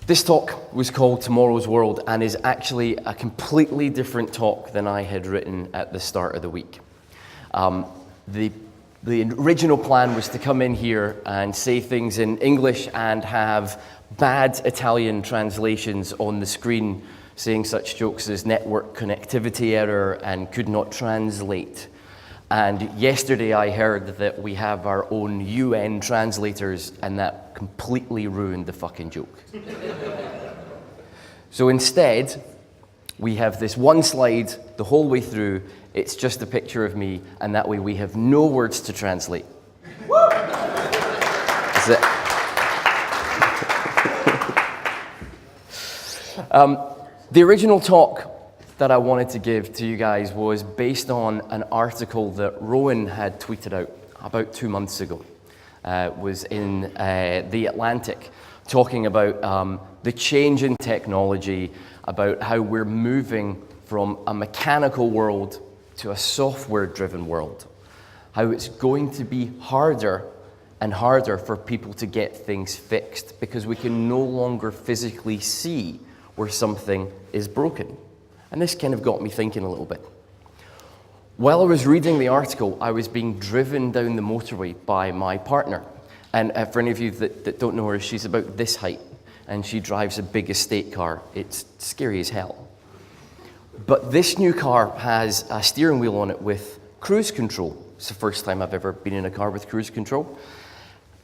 This talk was called Tomorrow's World and is actually a completely different talk than I had written at the start of the week. The original plan was to come in here and say things in English and have bad Italian translations on the screen saying such jokes as network connectivity error and could not translate. And yesterday I heard that we have our own UN translators and that completely ruined the fucking joke. So instead, we have this one slide the whole way through. It's just a picture of me, and that way we have no words to translate. That's it. The original talk that I wanted to give to you guys was based on an article that Rowan had tweeted out about 2 months ago. It was in The Atlantic, talking about the change in technology, about how we're moving from a mechanical world to a software-driven world, how it's going to be harder and harder for people to get things fixed because we can no longer physically see where something is broken. And this kind of got me thinking a little bit. While I was reading the article, I was being driven down the motorway by my partner. And for any of you that don't know her, she's about this height, and she drives a big estate car. It's scary as hell. But this new car has a steering wheel on it with cruise control. It's the first time I've ever been in a car with cruise control.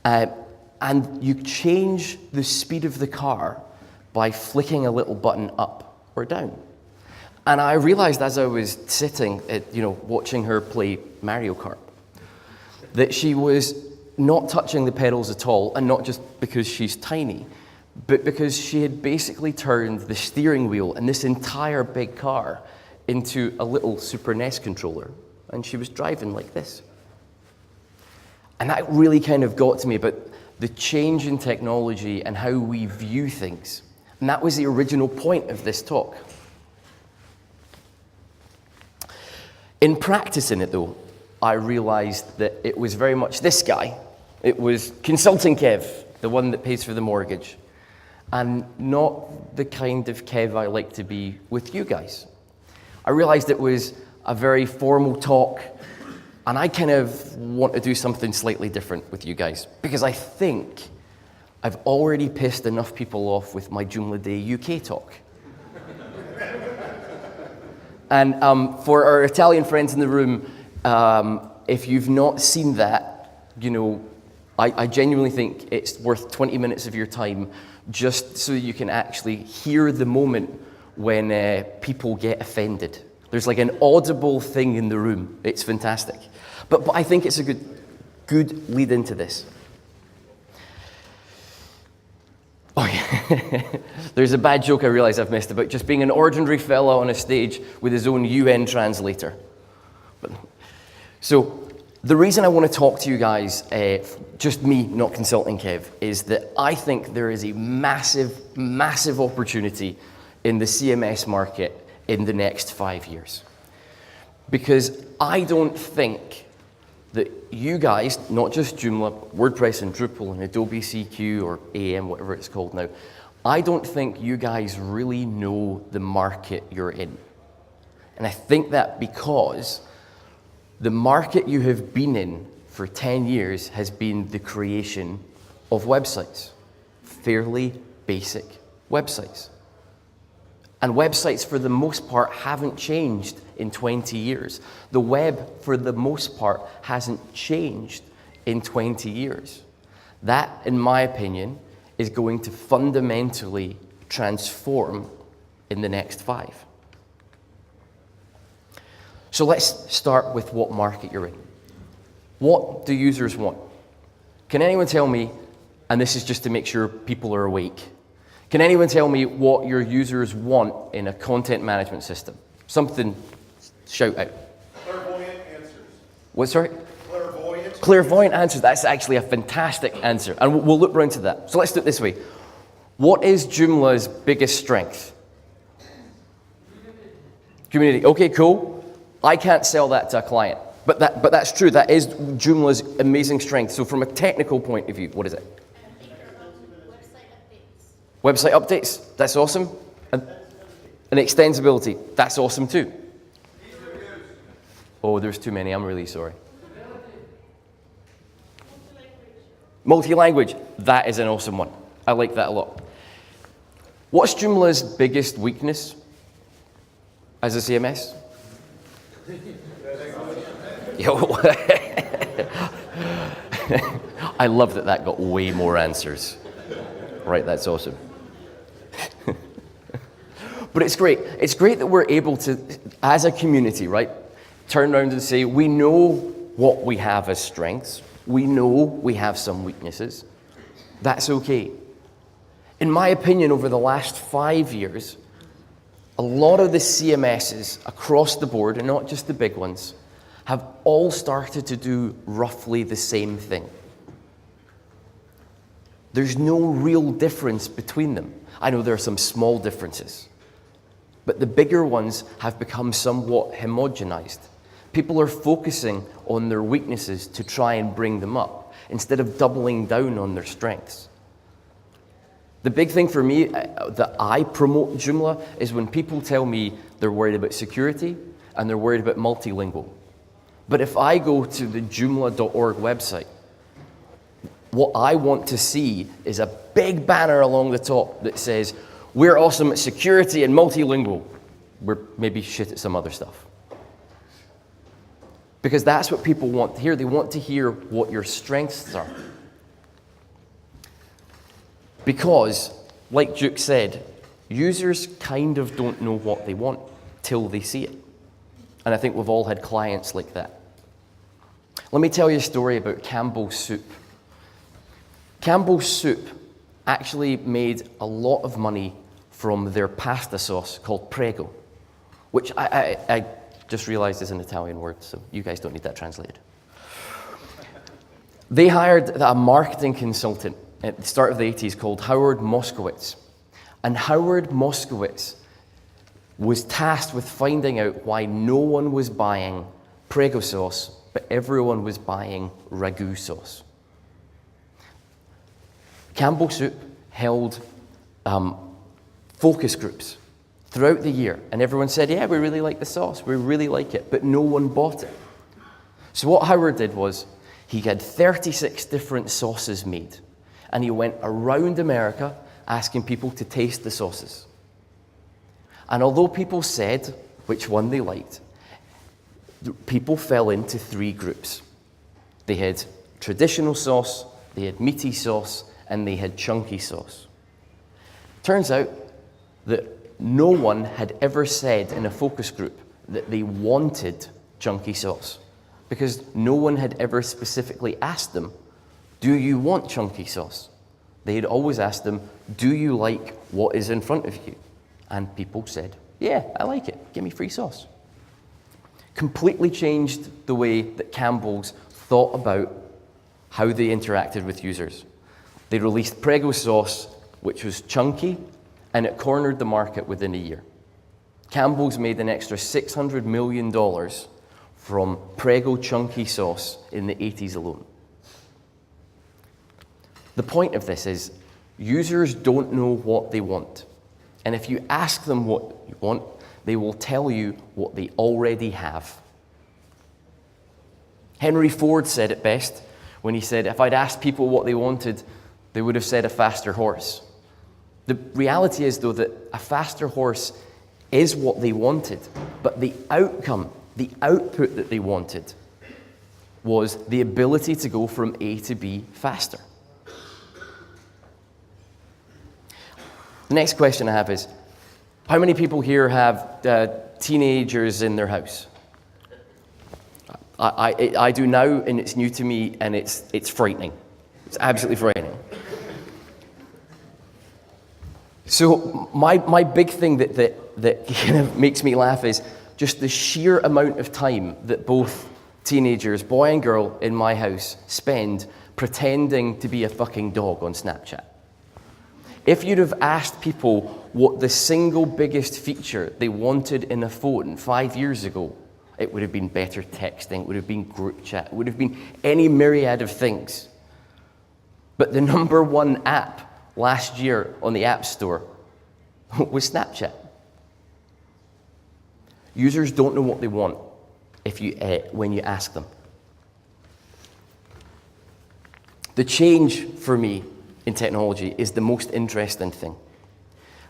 And you change the speed of the car by flicking a little button up or down. And I realized as I was sitting, watching her play Mario Kart, that she was not touching the pedals at all, and not just because she's tiny, but because she had basically turned the steering wheel and this entire big car into a little Super NES controller, and she was driving like this. And that really kind of got to me about the change in technology and how we view things. And that was the original point of this talk. In practicing it, though, I realized that it was very much this guy. It was Consulting Kev, the one that pays for the mortgage, and not the kind of Kev I like to be with you guys. I realized it was a very formal talk, and I kind of want to do something slightly different with you guys, because I think I've already pissed enough people off with my Joomla Day UK talk. And for our Italian friends in the room, if you've not seen that, I genuinely think it's worth 20 minutes of your time just so you can actually hear the moment when people get offended. There's like an audible thing in the room. It's fantastic. But I think it's a good lead into this. Oh yeah, there's a bad joke I realize I've missed about just being an ordinary fella on a stage with his own UN translator. So the reason I want to talk to you guys, just me, not Consulting Kev, is that I think there is a massive, massive opportunity in the CMS market in the next 5 years. Because I don't think that you guys, not just Joomla, WordPress and Drupal and Adobe CQ or AM, whatever it's called now, I don't think you guys really know the market you're in. And I think that because the market you have been in for 10 years has been the creation of websites, fairly basic websites. And websites, for the most part, haven't changed in 20 years. The web, for the most part, hasn't changed in 20 years. That, in my opinion, is going to fundamentally transform in the next 5. So let's start with what market you're in. What do users want? Can anyone tell me, and this is just to make sure people are awake, can anyone tell me what your users want in a content management system? Something, shout out. Clairvoyant answers. What, sorry? Clairvoyant. Clairvoyant answers. That's actually a fantastic answer. And we'll look round to that. So let's do it this way. What is Joomla's biggest strength? Community. Okay, cool. I can't sell that to a client. But that's true. That is Joomla's amazing strength. So from a technical point of view, what is it? Website updates, that's awesome. And extensibility, that's awesome too. Oh, there's too many, I'm really sorry. Multi-language, that is an awesome one. I like that a lot. What's Joomla's biggest weakness as a CMS? I love that got way more answers. Right, that's awesome. But it's great. It's great that we're able to, as a community, right, turn around and say, we know what we have as strengths. We know we have some weaknesses. That's okay. In my opinion, over the last 5 years, a lot of the CMSs across the board, and not just the big ones, have all started to do roughly the same thing. There's no real difference between them. I know there are some small differences, but the bigger ones have become somewhat homogenized. People are focusing on their weaknesses to try and bring them up, instead of doubling down on their strengths. The big thing for me that I promote Joomla is when people tell me they're worried about security and they're worried about multilingual. But if I go to the joomla.org website, what I want to see is a big banner along the top that says, we're awesome at security and multilingual. We're maybe shit at some other stuff. Because that's what people want to hear. They want to hear what your strengths are. Because, like Duke said, users kind of don't know what they want till they see it. And I think we've all had clients like that. Let me tell you a story about Campbell's Soup. Campbell's Soup actually made a lot of money from their pasta sauce called Prego, which I just realized is an Italian word, so you guys don't need that translated. They hired a marketing consultant at the start of the 80s called Howard Moskowitz. And Howard Moskowitz was tasked with finding out why no one was buying Prego sauce, but everyone was buying ragu sauce. Campbell's Soup held focus groups throughout the year, and everyone said, yeah, we really like the sauce, we really like it, but no one bought it. So what Howard did was, he had 36 different sauces made, and he went around America asking people to taste the sauces. And although people said which one they liked, people fell into 3 groups. They had traditional sauce, they had meaty sauce, and they had chunky sauce. Turns out that no one had ever said in a focus group that they wanted chunky sauce, because no one had ever specifically asked them, do you want chunky sauce? They had always asked them, do you like what is in front of you? And people said, yeah, I like it, give me free sauce. Completely changed the way that Campbell's thought about how they interacted with users. They released Prego sauce, which was chunky, and it cornered the market within a year. Campbell's made an extra $600 million from Prego chunky sauce in the 80s alone. The point of this is, users don't know what they want. And if you ask them what you want, they will tell you what they already have. Henry Ford said it best when he said, if I'd asked people what they wanted, they would have said a faster horse. The reality is, though, that a faster horse is what they wanted, but the outcome, the output that they wanted, was the ability to go from A to B faster. The next question I have is, how many people here have teenagers in their house? I do now, and it's new to me, and it's frightening. It's absolutely frightening. So my big thing that kind of makes me laugh is just the sheer amount of time that both teenagers, boy and girl, in my house spend pretending to be a fucking dog on Snapchat. If you'd have asked people what the single biggest feature they wanted in a phone 5 years ago, it would have been better texting, it would have been group chat, it would have been any myriad of things. But the number one app last year on the App Store was Snapchat. Users don't know what they want when you ask them. The change for me in technology is the most interesting thing.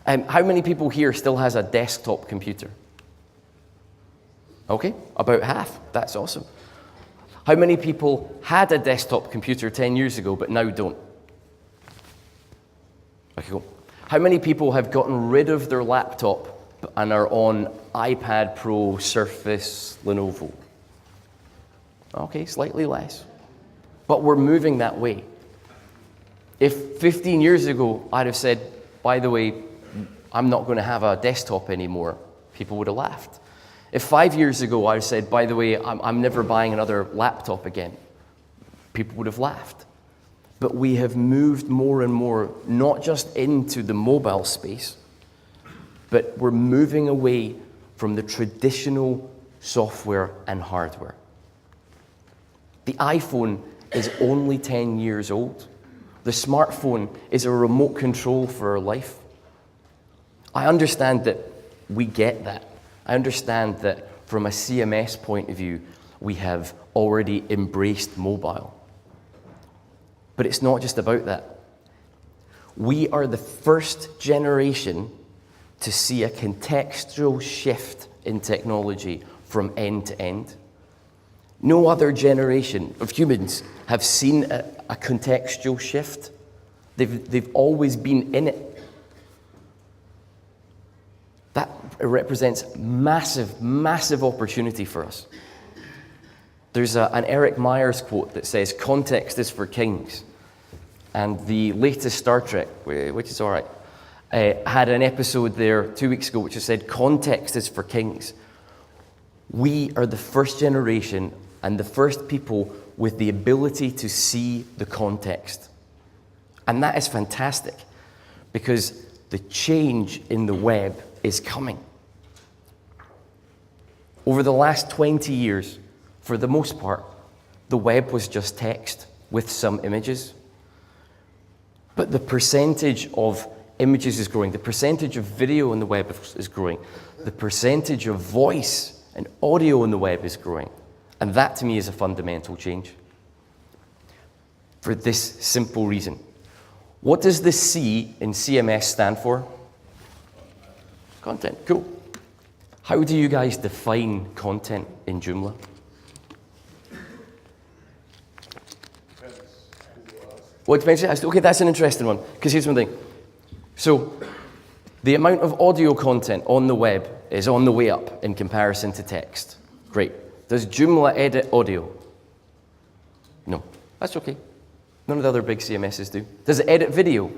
How many people here still has a desktop computer? Okay, about half. That's awesome. How many people had a desktop computer 10 years ago but now don't? Okay, cool. How many people have gotten rid of their laptop and are on iPad Pro, Surface, Lenovo? Okay, slightly less. But we're moving that way. If 15 years ago I'd have said, by the way, I'm not going to have a desktop anymore, people would have laughed. If 5 years ago I said, by the way, I'm never buying another laptop again, people would have laughed. But we have moved more and more, not just into the mobile space, but we're moving away from the traditional software and hardware. The iPhone is only 10 years old. The smartphone is a remote control for our life. I understand that we get that. I understand that from a CMS point of view, we have already embraced mobile. But it's not just about that. We are the first generation to see a contextual shift in technology from end to end. No other generation of humans have seen a contextual shift. They've always been in it. That represents massive, massive opportunity for us. There's an Eric Myers quote that says, "Context is for kings." And the latest Star Trek, which is all right, had an episode there 2 weeks ago which said, "Context is for kings." We are the first generation and the first people with the ability to see the context. And that is fantastic, because the change in the web is coming. Over the last 20 years, for the most part, the web was just text with some images. But the percentage of images is growing. The percentage of video on the web is growing. The percentage of voice and audio on the web is growing. And that, to me, is a fundamental change. For this simple reason. What does the C in CMS stand for? Content. Cool. How do you guys define content in Joomla? What depends? Okay, that's an interesting one. Because here's one thing. So, the amount of audio content on the web is on the way up in comparison to text. Great. Does Joomla edit audio? No. That's okay. None of the other big CMSs do. Does it edit video?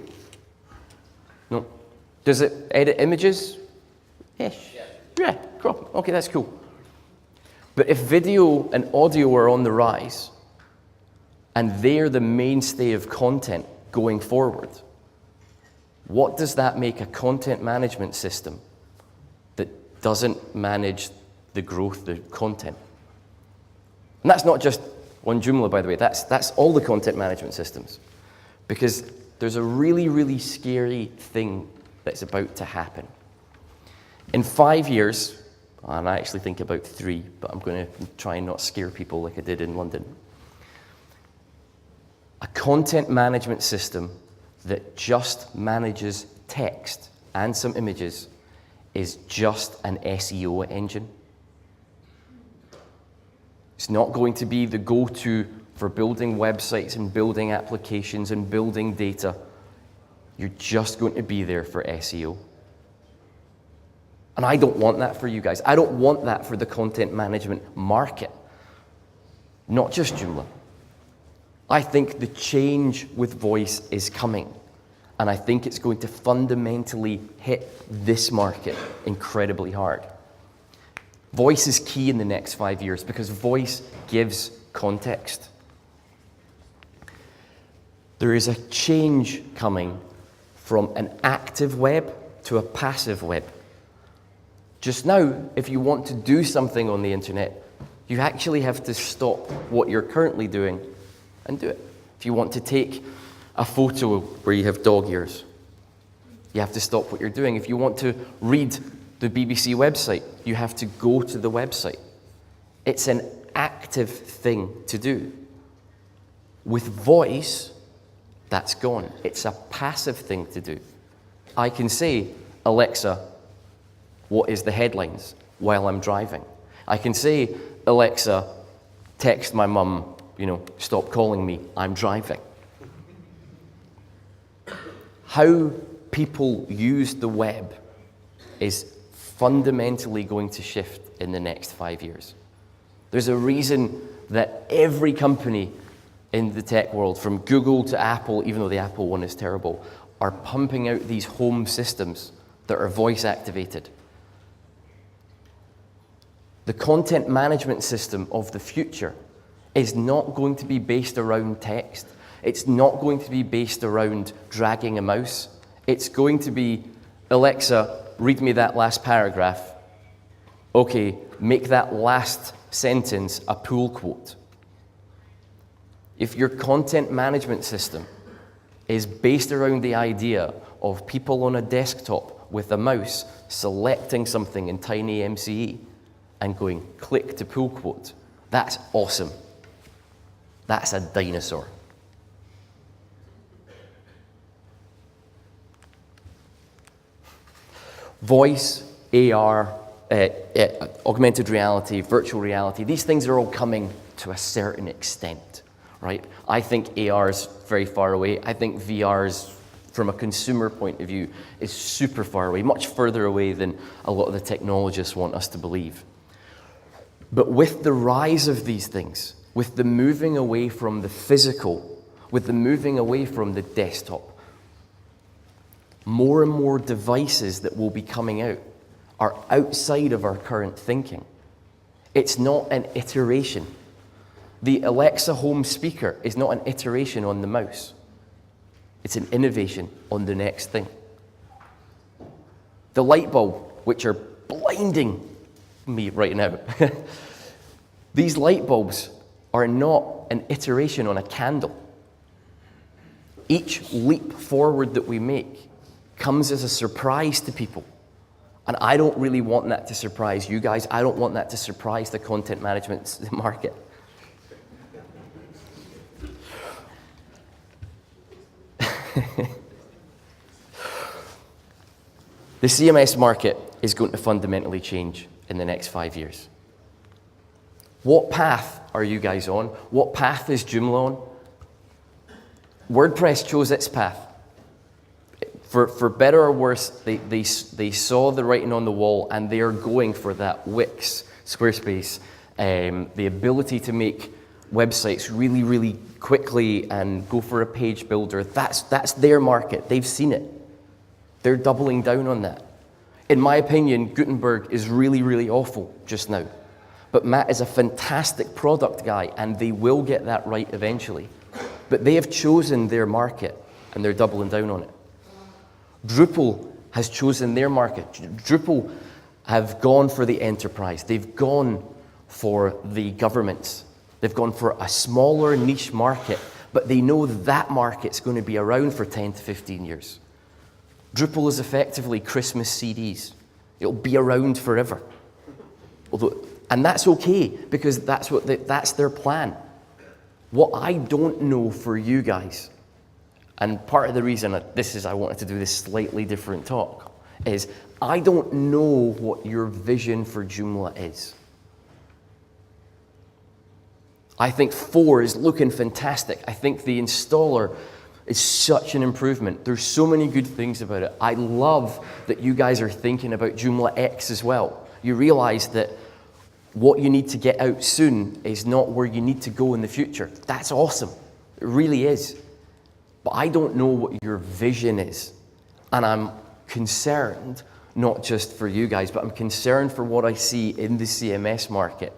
No. Does it edit images? Ish. Yeah, cool. Okay, that's cool. But if video and audio are on the rise, and they're the mainstay of content going forward, what does that make a content management system that doesn't manage the growth, the content? And that's not just on Joomla, by the way. That's all the content management systems. Because there's a really, really scary thing that's about to happen. In 5 years, and I actually think about 3, but I'm going to try and not scare people like I did in London. A content management system that just manages text and some images is just an SEO engine. It's not going to be the go-to for building websites and building applications and building data. You're just going to be there for SEO. And I don't want that for you guys. I don't want that for the content management market. Not just Joomla. I think the change with voice is coming. And I think it's going to fundamentally hit this market incredibly hard. Voice is key in the next 5 years because voice gives context. There is a change coming from an active web to a passive web. Just now, if you want to do something on the internet, you actually have to stop what you're currently doing and do it. If you want to take a photo where you have dog ears. You have to stop what you're doing. If you want to read the BBC website, you have to go to the website. It's an active thing to do. With voice, that's gone. It's a passive thing to do. I can say, Alexa, what is the headlines while I'm driving? I can say, Alexa, text my mum, stop calling me, I'm driving. How people use the web is fundamentally going to shift in the next 5 years. There's a reason that every company in the tech world, from Google to Apple, even though the Apple one is terrible, are pumping out these home systems that are voice activated. The content management system of the future is not going to be based around text. It's not going to be based around dragging a mouse. It's going to be, Alexa, read me that last paragraph. Okay, make that last sentence a pull quote. If your content management system is based around the idea of people on a desktop with a mouse selecting something in tiny MCE and going click to pull quote, that's awesome. That's a dinosaur. Voice, AR, augmented reality, virtual reality, these things are all coming to a certain extent, right? I think AR is very far away. I think VR is, from a consumer point of view, is super far away, much further away than a lot of the technologists want us to believe. But with the rise of these things, with the moving away from the physical, with the moving away from the desktop, more and more devices that will be coming out are outside of our current thinking. It's not an iteration. The Alexa home speaker is not an iteration on the mouse. It's an innovation on the next thing. The light bulb, which are blinding me right now, these light bulbs are not an iteration on a candle. Each leap forward that we make comes as a surprise to people. And I don't really want that to surprise you guys. I don't want that to surprise the content management market. The CMS market is going to fundamentally change in the next 5 years. What path are you guys on? What path is Joomla on? WordPress chose its path. For better or worse, they saw the writing on the wall, and they are going for that Wix, Squarespace, the ability to make websites really, really quickly and go for a page builder. That's their market. They've seen it. They're doubling down on that. In my opinion, Gutenberg is really, really awful just now. But Matt is a fantastic product guy, and they will get that right eventually. But they have chosen their market, and they're doubling down on it. Drupal has chosen their market. Drupal have gone for the enterprise. They've gone for the governments. They've gone for a smaller niche market, but they know that market's going to be around for 10 to 15 years. Drupal is effectively Christmas CDs. It'll be around forever. And that's okay, because that's their plan. What I don't know for you guys, and part of the reason I wanted to do this slightly different talk, is I don't know what your vision for Joomla is. I think 4 is looking fantastic. I think the installer is such an improvement. There's so many good things about it. I love that you guys are thinking about Joomla X as well. You realize that what you need to get out soon is not where you need to go in the future. That's awesome. It really is. But I don't know what your vision is. And I'm concerned, not just for you guys, but I'm concerned for what I see in the CMS market.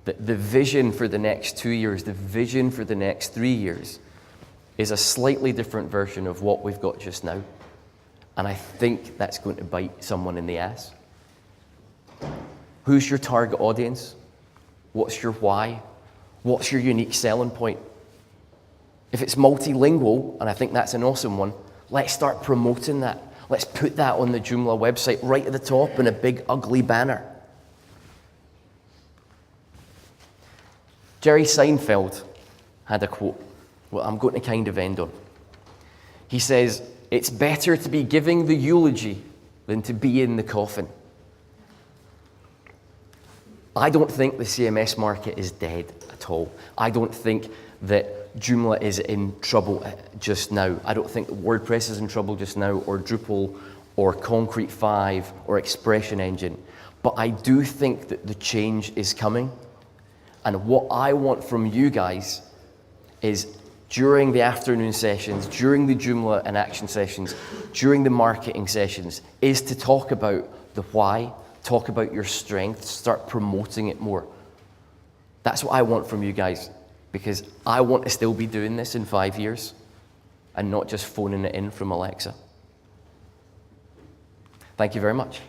That the vision for the next 2 years, the vision for the next 3 years, is a slightly different version of what we've got just now. And I think that's going to bite someone in the ass. Who's your target audience? What's your why? What's your unique selling point? If it's multilingual, and I think that's an awesome one, let's start promoting that. Let's put that on the Joomla website right at the top in a big ugly banner. Jerry Seinfeld had a quote, well, I'm going to kind of end on. He says, "It's better to be giving the eulogy than to be in the coffin." I don't think the CMS market is dead at all. I don't think that Joomla is in trouble just now. I don't think WordPress is in trouble just now, or Drupal, or Concrete 5, or Expression Engine. But I do think that the change is coming. And what I want from you guys is during the afternoon sessions, during the Joomla and action sessions, during the marketing sessions, is to talk about the why, talk about your strengths, start promoting it more. That's what I want from you guys, because I want to still be doing this in 5 years and not just phoning it in from Alexa. Thank you very much.